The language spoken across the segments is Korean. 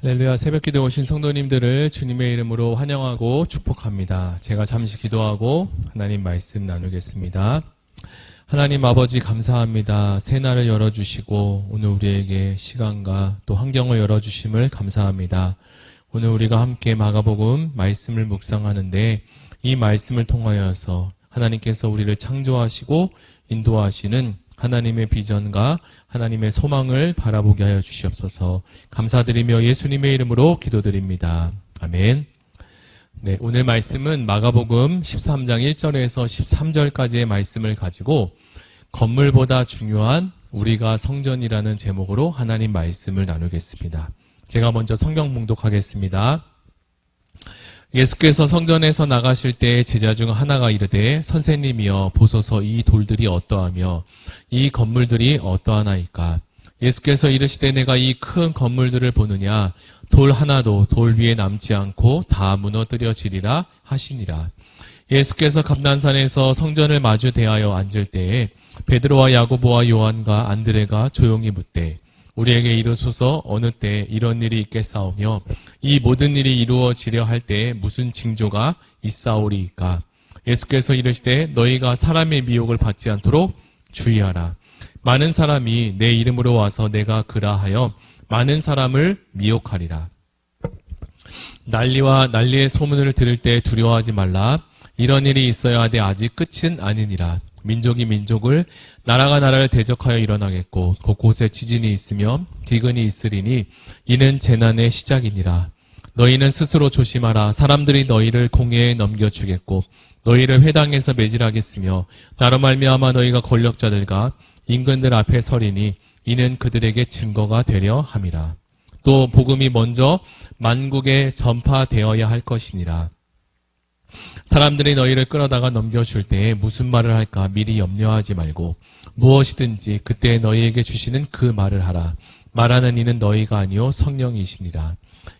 할렐루야. 새벽기도 오신 성도님들을 주님의 이름으로 환영하고 축복합니다. 제가 잠시 기도하고 하나님 말씀 나누겠습니다. 하나님 아버지 감사합니다. 새날을 열어주시고 오늘 우리에게 시간과 또 환경을 열어주심을 감사합니다. 오늘 우리가 함께 마가복음 말씀을 묵상하는데 이 말씀을 통하여서 하나님께서 우리를 창조하시고 인도하시는 하나님의 비전과 하나님의 소망을 바라보게 하여 주시옵소서. 감사드리며 예수님의 이름으로 기도드립니다. 아멘. 네, 오늘 말씀은 마가복음 13장 1절에서 13절까지의 말씀을 가지고 건물보다 중요한 우리가 성전이라는 제목으로 하나님 말씀을 나누겠습니다. 제가 먼저 성경 봉독하겠습니다. 예수께서 성전에서 나가실 때 제자 중 하나가 이르되 선생님이여 보소서 이 돌들이 어떠하며 이 건물들이 어떠하나이까. 예수께서 이르시되 내가 이 큰 건물들을 보느냐 돌 하나도 돌 위에 남지 않고 다 무너뜨려지리라 하시니라. 예수께서 감난산에서 성전을 마주 대하여 앉을 때에 베드로와 야고보와 요한과 안드레가 조용히 묻되 우리에게 이르소서 어느 때 이런 일이 있겠사오며 이 모든 일이 이루어지려 할 때에 무슨 징조가 있사오리이까. 예수께서 이르시되 너희가 사람의 미혹을 받지 않도록 주의하라. 많은 사람이 내 이름으로 와서 내가 그라 하여 많은 사람을 미혹하리라. 난리와 난리의 소문을 들을 때 두려워하지 말라. 이런 일이 있어야 하되 아직 끝은 아니니라. 민족이 민족을 나라가 나라를 대적하여 일어나겠고 곳곳에 지진이 있으며 기근이 있으리니 이는 재난의 시작이니라. 너희는 스스로 조심하라. 사람들이 너희를 공회에 넘겨주겠고 너희를 회당에서 매질하겠으며 나로 말미암아 너희가 권력자들과 임금들 앞에 서리니 이는 그들에게 증거가 되려 함이라. 또 복음이 먼저 만국에 전파되어야 할 것이니라. 사람들이 너희를 끌어다가 넘겨줄 때에 무슨 말을 할까 미리 염려하지 말고 무엇이든지 그때 너희에게 주시는 그 말을 하라. 말하는 이는 너희가 아니요 성령이시니라.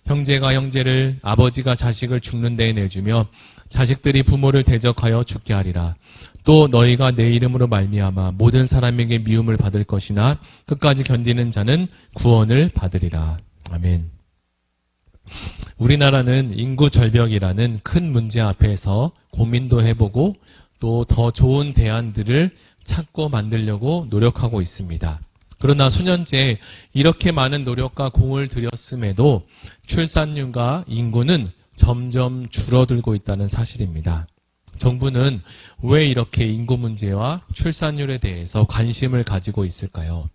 형제가 형제를 아버지가 자식을 죽는 데에 내주며 자식들이 부모를 대적하여 죽게 하리라. 또 너희가 내 이름으로 말미암아 모든 사람에게 미움을 받을 것이나 끝까지 견디는 자는 구원을 받으리라. 아멘. 우리나라는 인구 절벽이라는 큰 문제 앞에서 고민도 해보고 또 더 좋은 대안들을 찾고 만들려고 노력하고 있습니다. 그러나 수년째 이렇게 많은 노력과 공을 들였음에도 출산율과 인구는 점점 줄어들고 있다는 사실입니다. 정부는 왜 이렇게 인구 문제와 출산율에 대해서 관심을 가지고 있을까요?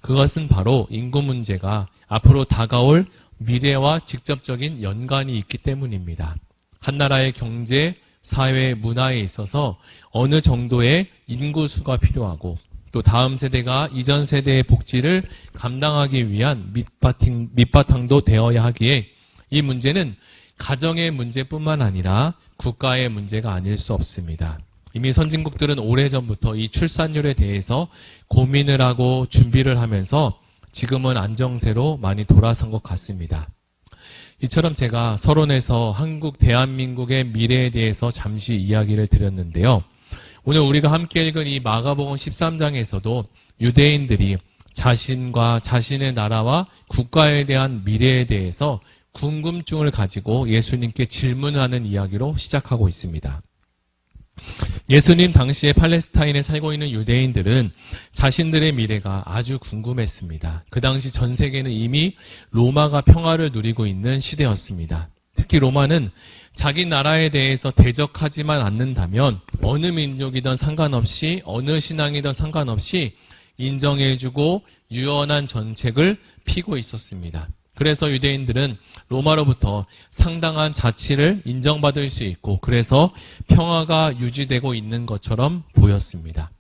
그것은 바로 인구 문제가 앞으로 다가올 미래와 직접적인 연관이 있기 때문입니다. 한 나라의 경제, 사회, 문화에 있어서 어느 정도의 인구수가 필요하고 또 다음 세대가 이전 세대의 복지를 감당하기 위한 밑바탕도 되어야 하기에 이 문제는 가정의 문제뿐만 아니라 국가의 문제가 아닐 수 없습니다. 이미 선진국들은 오래전부터 이 출산율에 대해서 고민을 하고 준비를 하면서 지금은 안정세로 많이 돌아선 것 같습니다. 이처럼 제가 서론에서 한국 대한민국의 미래에 대해서 잠시 이야기를 드렸는데요. 오늘 우리가 함께 읽은 이 마가복음 13장에서도 유대인들이 자신과 자신의 나라와 국가에 대한 미래에 대해서 궁금증을 가지고 예수님께 질문하는 이야기로 시작하고 있습니다. 예수님 당시에 팔레스타인에 살고 있는 유대인들은 자신들의 미래가 아주 궁금했습니다. 그 당시 전 세계는 이미 로마가 평화를 누리고 있는 시대였습니다. 특히 로마는 자기 나라에 대해서 대적하지만 않는다면 어느 민족이든 상관없이 어느 신앙이든 상관없이 인정해주고 유연한 정책을 피고 있었습니다. 그래서 유대인들은 로마로부터 상당한 자치를 인정받을 수 있고 그래서 평화가 유지되고 있는 것처럼 보였습니다.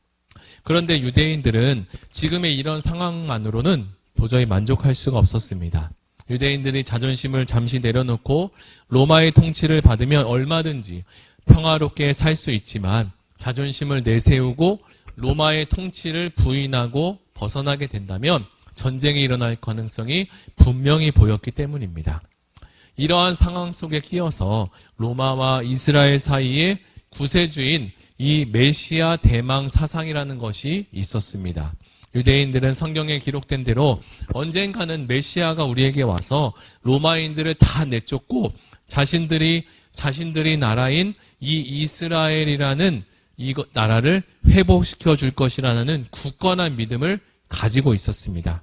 그런데 유대인들은 지금의 이런 상황만으로는 도저히 만족할 수가 없었습니다. 유대인들이 자존심을 잠시 내려놓고 로마의 통치를 받으면 얼마든지 평화롭게 살 수 있지만 자존심을 내세우고 로마의 통치를 부인하고 벗어나게 된다면 전쟁이 일어날 가능성이 분명히 보였기 때문입니다. 이러한 상황 속에 끼어서 로마와 이스라엘 사이에 구세주인 이 메시아 대망 사상이라는 것이 있었습니다. 유대인들은 성경에 기록된 대로 언젠가는 메시아가 우리에게 와서 로마인들을 다 내쫓고 자신들이 나라인 이 이스라엘이라는 이 나라를 회복시켜 줄 것이라는 굳건한 믿음을 가지고 있었습니다.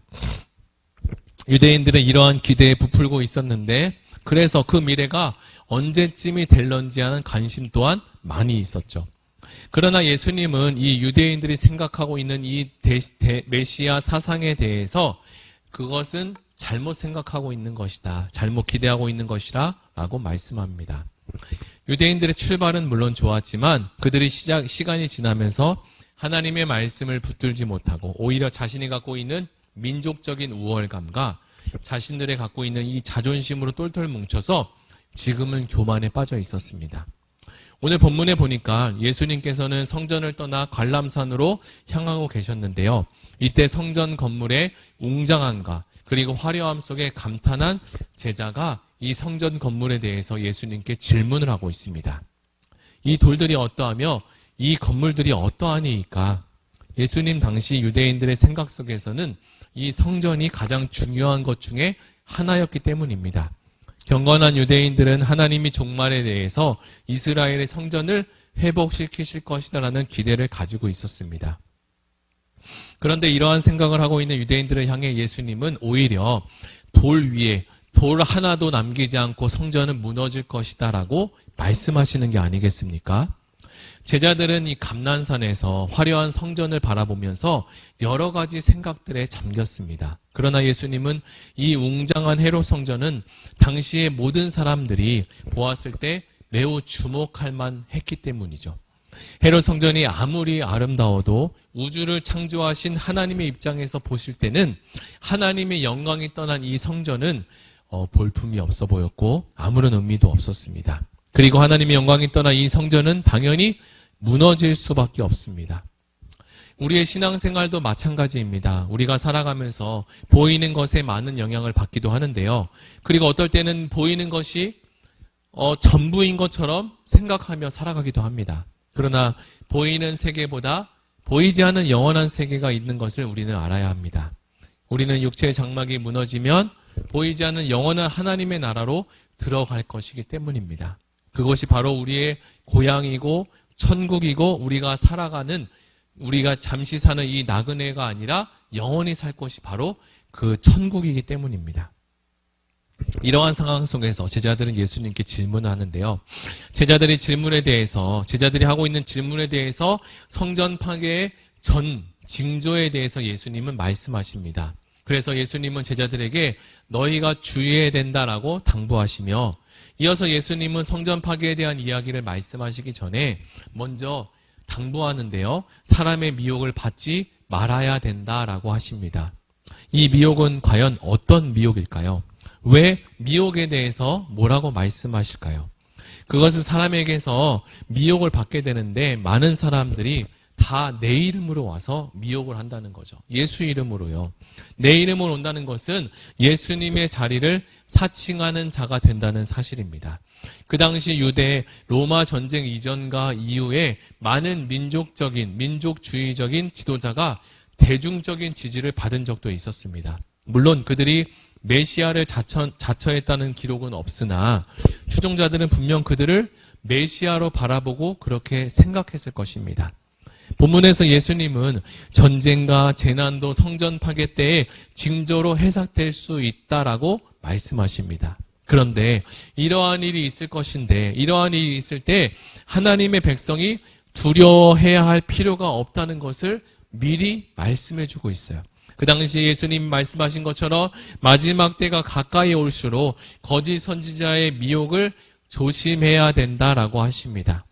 유대인들은 이러한 기대에 부풀고 있었는데 그래서 그 미래가 언제쯤이 될런지 하는 관심 또한 많이 있었죠. 그러나 예수님은 이 유대인들이 생각하고 있는 이 메시아 사상에 대해서 그것은 잘못 생각하고 있는 것이다. 잘못 기대하고 있는 것이라 라고 말씀합니다. 유대인들의 출발은 물론 좋았지만 그들이 시간이 지나면서 하나님의 말씀을 붙들지 못하고 오히려 자신이 갖고 있는 민족적인 우월감과 자신들이 갖고 있는 이 자존심으로 똘똘 뭉쳐서 지금은 교만에 빠져 있었습니다. 오늘 본문에 보니까 예수님께서는 성전을 떠나 관람산으로 향하고 계셨는데요. 이때 성전 건물의 웅장함과 그리고 화려함 속에 감탄한 제자가 이 성전 건물에 대해서 예수님께 질문을 하고 있습니다. 이 돌들이 어떠하며 이 건물들이 어떠하니까? 예수님 당시 유대인들의 생각 속에서는 이 성전이 가장 중요한 것 중에 하나였기 때문입니다. 경건한 유대인들은 하나님이 종말에 대해서 이스라엘의 성전을 회복시키실 것이다라는 기대를 가지고 있었습니다. 그런데 이러한 생각을 하고 있는 유대인들을 향해 예수님은 오히려 돌 위에 돌 하나도 남기지 않고 성전은 무너질 것이다라고 말씀하시는 게 아니겠습니까? 제자들은 이 감난산에서 화려한 성전을 바라보면서 여러 가지 생각들에 잠겼습니다. 그러나 예수님은 이 웅장한 헤롯 성전은 당시의 모든 사람들이 보았을 때 매우 주목할 만했기 때문이죠. 헤롯 성전이 아무리 아름다워도 우주를 창조하신 하나님의 입장에서 보실 때는 하나님의 영광이 떠난 이 성전은 볼품이 없어 보였고 아무런 의미도 없었습니다. 그리고 하나님의 영광이 떠난 이 성전은 당연히 무너질 수밖에 없습니다. 우리의 신앙생활도 마찬가지입니다. 우리가 살아가면서 보이는 것에 많은 영향을 받기도 하는데요. 그리고 어떨 때는 보이는 것이 전부인 것처럼 생각하며 살아가기도 합니다. 그러나 보이는 세계보다 보이지 않는 영원한 세계가 있는 것을 우리는 알아야 합니다. 우리는 육체의 장막이 무너지면 보이지 않는 영원한 하나님의 나라로 들어갈 것이기 때문입니다. 그것이 바로 우리의 고향이고 천국이고 우리가 잠시 사는 이 나그네가 아니라 영원히 살 것이 바로 그 천국이기 때문입니다. 이러한 상황 속에서 제자들은 예수님께 질문을 하는데요. 제자들이 하고 있는 질문에 대해서 성전 파괴의 전 징조에 대해서 예수님은 말씀하십니다. 그래서 예수님은 제자들에게 너희가 주의해야 된다라고 당부하시며 이어서 예수님은 성전 파괴에 대한 이야기를 말씀하시기 전에 먼저 당부하는데요. 사람의 미혹을 받지 말아야 된다라고 하십니다. 이 미혹은 과연 어떤 미혹일까요? 왜 미혹에 대해서 뭐라고 말씀하실까요? 그것은 사람에게서 미혹을 받게 되는데 많은 사람들이 다 내 이름으로 와서 미혹을 한다는 거죠. 예수 이름으로요. 내 이름으로 온다는 것은 예수님의 자리를 사칭하는 자가 된다는 사실입니다. 그 당시 유대 로마 전쟁 이전과 이후에 많은 민족주의적인 지도자가 대중적인 지지를 받은 적도 있었습니다. 물론 그들이 메시아를 자처했다는 기록은 없으나 추종자들은 분명 그들을 메시아로 바라보고 그렇게 생각했을 것입니다. 본문에서 예수님은 전쟁과 재난도 성전 파괴 때의 징조로 해석될 수 있다라고 말씀하십니다. 그런데 이러한 일이 있을 때 하나님의 백성이 두려워해야 할 필요가 없다는 것을 미리 말씀해주고 있어요. 그 당시 예수님 말씀하신 것처럼 마지막 때가 가까이 올수록 거짓 선지자의 미혹을 조심해야 된다라고 하십니다.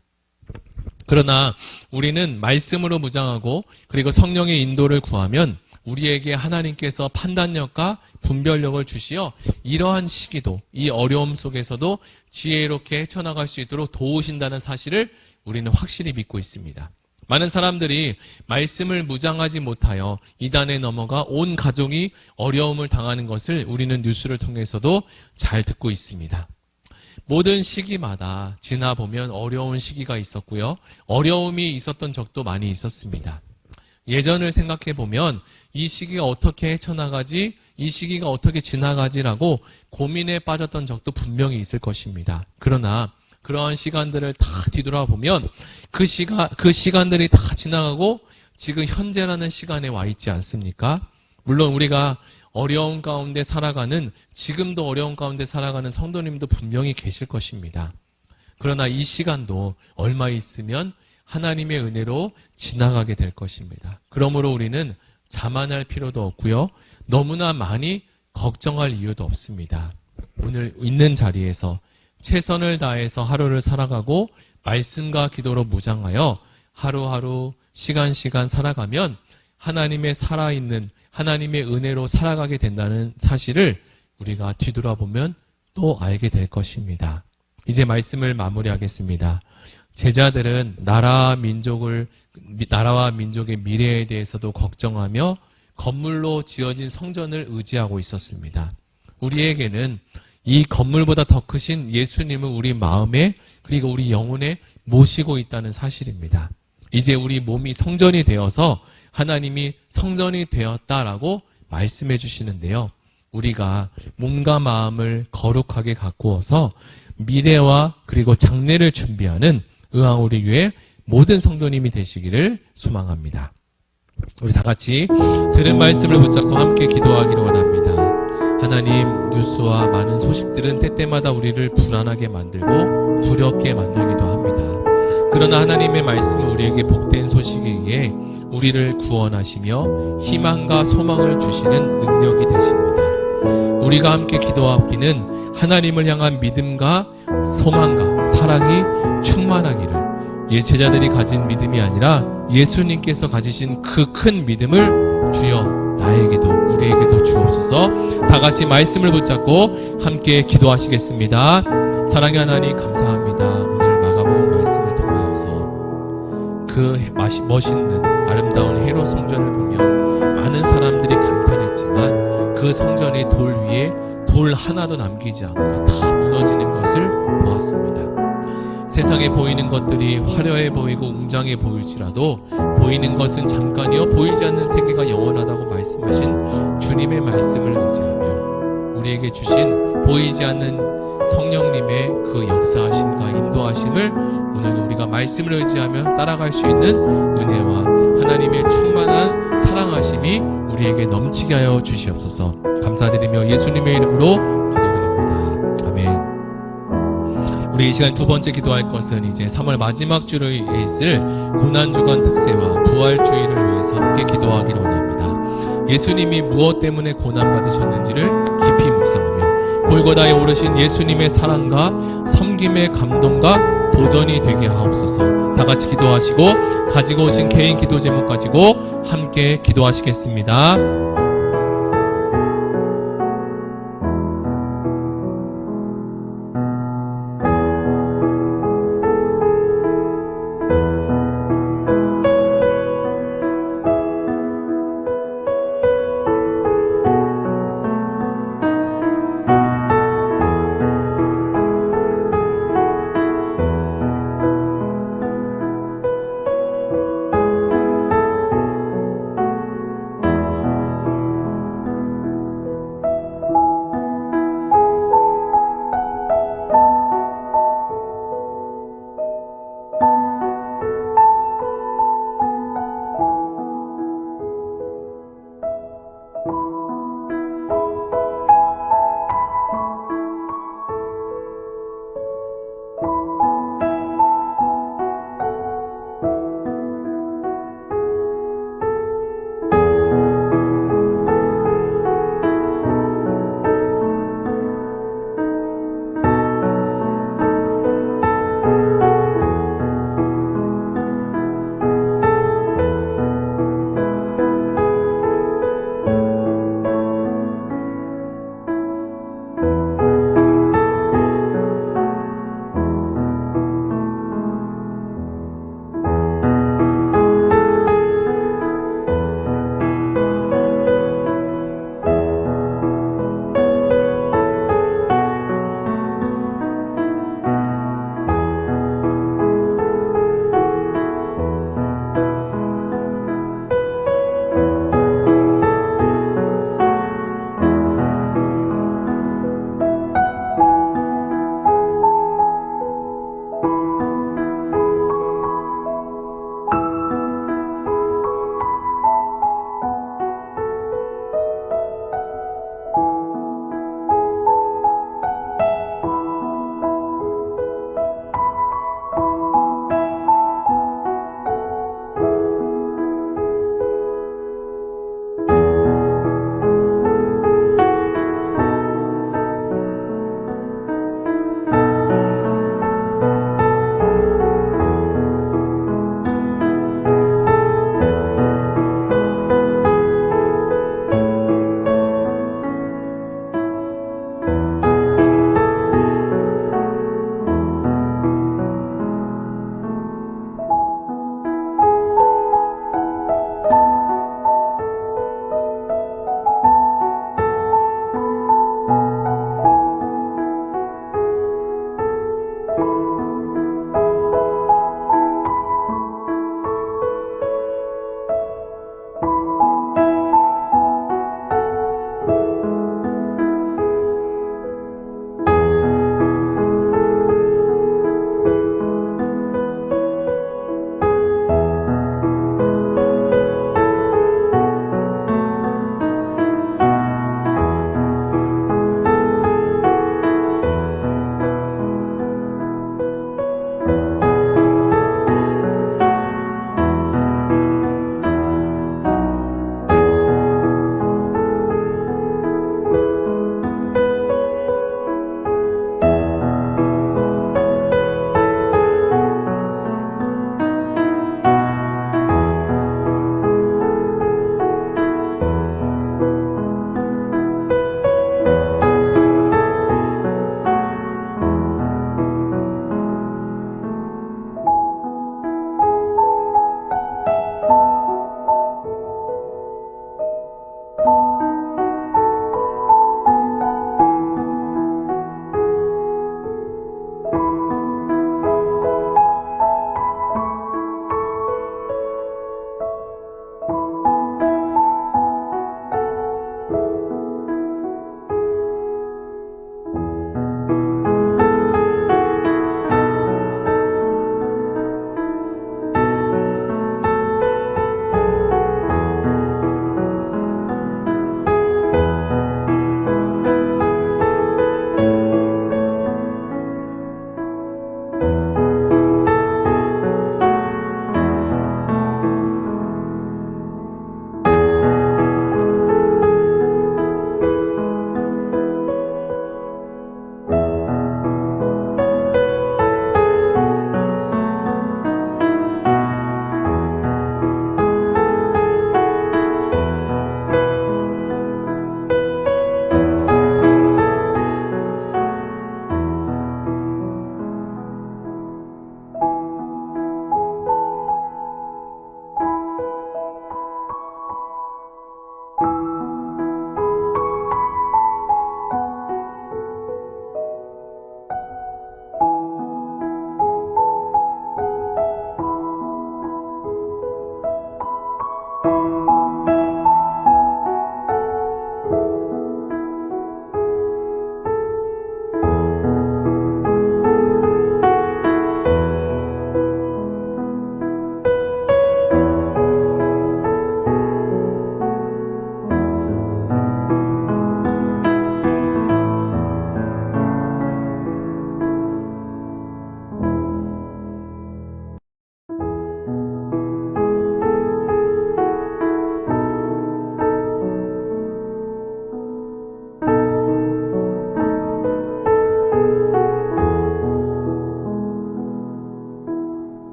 그러나 우리는 말씀으로 무장하고 그리고 성령의 인도를 구하면 우리에게 하나님께서 판단력과 분별력을 주시어 이러한 시기도 이 어려움 속에서도 지혜롭게 헤쳐나갈 수 있도록 도우신다는 사실을 우리는 확실히 믿고 있습니다. 많은 사람들이 말씀을 무장하지 못하여 이단에 넘어가 온 가족이 어려움을 당하는 것을 우리는 뉴스를 통해서도 잘 듣고 있습니다. 모든 시기마다 지나보면 어려운 시기가 있었고요. 어려움이 있었던 적도 많이 있었습니다. 예전을 생각해 보면 이 시기가 어떻게 헤쳐나가지, 이 시기가 어떻게 지나가지라고 고민에 빠졌던 적도 분명히 있을 것입니다. 그러나 그러한 시간들을 다 뒤돌아보면 그 시간들이 다 지나가고 지금 현재라는 시간에 와 있지 않습니까? 물론 우리가 어려운 가운데 살아가는, 지금도 어려운 가운데 살아가는 성도님도 분명히 계실 것입니다. 그러나 이 시간도 얼마 있으면 하나님의 은혜로 지나가게 될 것입니다. 그러므로 우리는 자만할 필요도 없고요. 너무나 많이 걱정할 이유도 없습니다. 오늘 있는 자리에서 최선을 다해서 하루를 살아가고 말씀과 기도로 무장하여 하루하루 시간 살아가면 하나님의 살아있는 하나님의 은혜로 살아가게 된다는 사실을 우리가 뒤돌아보면 또 알게 될 것입니다. 이제 말씀을 마무리하겠습니다. 제자들은 나라와 민족의 미래에 대해서도 걱정하며 건물로 지어진 성전을 의지하고 있었습니다. 우리에게는 이 건물보다 더 크신 예수님을 우리 마음에 그리고 우리 영혼에 모시고 있다는 사실입니다. 이제 우리 몸이 성전이 되어서 하나님이 성전이 되었다라고 말씀해 주시는데요. 우리가 몸과 마음을 거룩하게 가꾸어서 미래와 그리고 장래를 준비하는 의왕우리 교회 모든 성도님이 되시기를 소망합니다. 우리 다 같이 들은 말씀을 붙잡고 함께 기도하기를 원합니다. 하나님, 뉴스와 많은 소식들은 때때마다 우리를 불안하게 만들고 두렵게 만들기도 합니다. 그러나 하나님의 말씀은 우리에게 복된 소식이기에 우리를 구원하시며 희망과 소망을 주시는 능력이 되십니다. 우리가 함께 기도하기는 하나님을 향한 믿음과 소망과 사랑이 충만하기를, 제자들이 가진 믿음이 아니라 예수님께서 가지신 그 큰 믿음을 주여 나에게도 우리에게도 주옵소서. 다 같이 말씀을 붙잡고 함께 기도하시겠습니다. 사랑의 하나님 감사합니다. 오늘 마가복음 말씀을 통하여서 그 멋있는 아름다운 헤롯 성전을 보며 많은 사람들이 감탄했지만 그 성전이 돌 위에 돌 하나도 남기지 않고 다 무너지는 것을 보았습니다. 세상에 보이는 것들이 화려해 보이고 웅장해 보일지라도 보이는 것은 잠깐이요 보이지 않는 세계가 영원하다고 말씀하신 주님의 말씀을 의지하며 우리에게 주신 보이지 않는 성령님의 그 역사하심과 인도하심을 오늘 우리가 말씀을 의지하며 따라갈 수 있는 은혜와 하나님의 충만한 사랑하심이 우리에게 넘치게 하여 주시옵소서. 감사드리며 예수님의 이름으로 기도드립니다. 아멘. 우리 이 시간 두 번째 기도할 것은 이제 3월 마지막 주일에 있을 고난주간 특세와 부활주의를 위해서 함께 기도하기를 원합니다. 예수님이 무엇 때문에 고난받으셨는지를 깊이 묵상하며 골고다에 오르신 예수님의 사랑과 섬김의 감동과 도전이 되게 하옵소서. 다 같이 기도하시고 가지고 오신 개인 기도 제목 가지고 함께 기도하시겠습니다.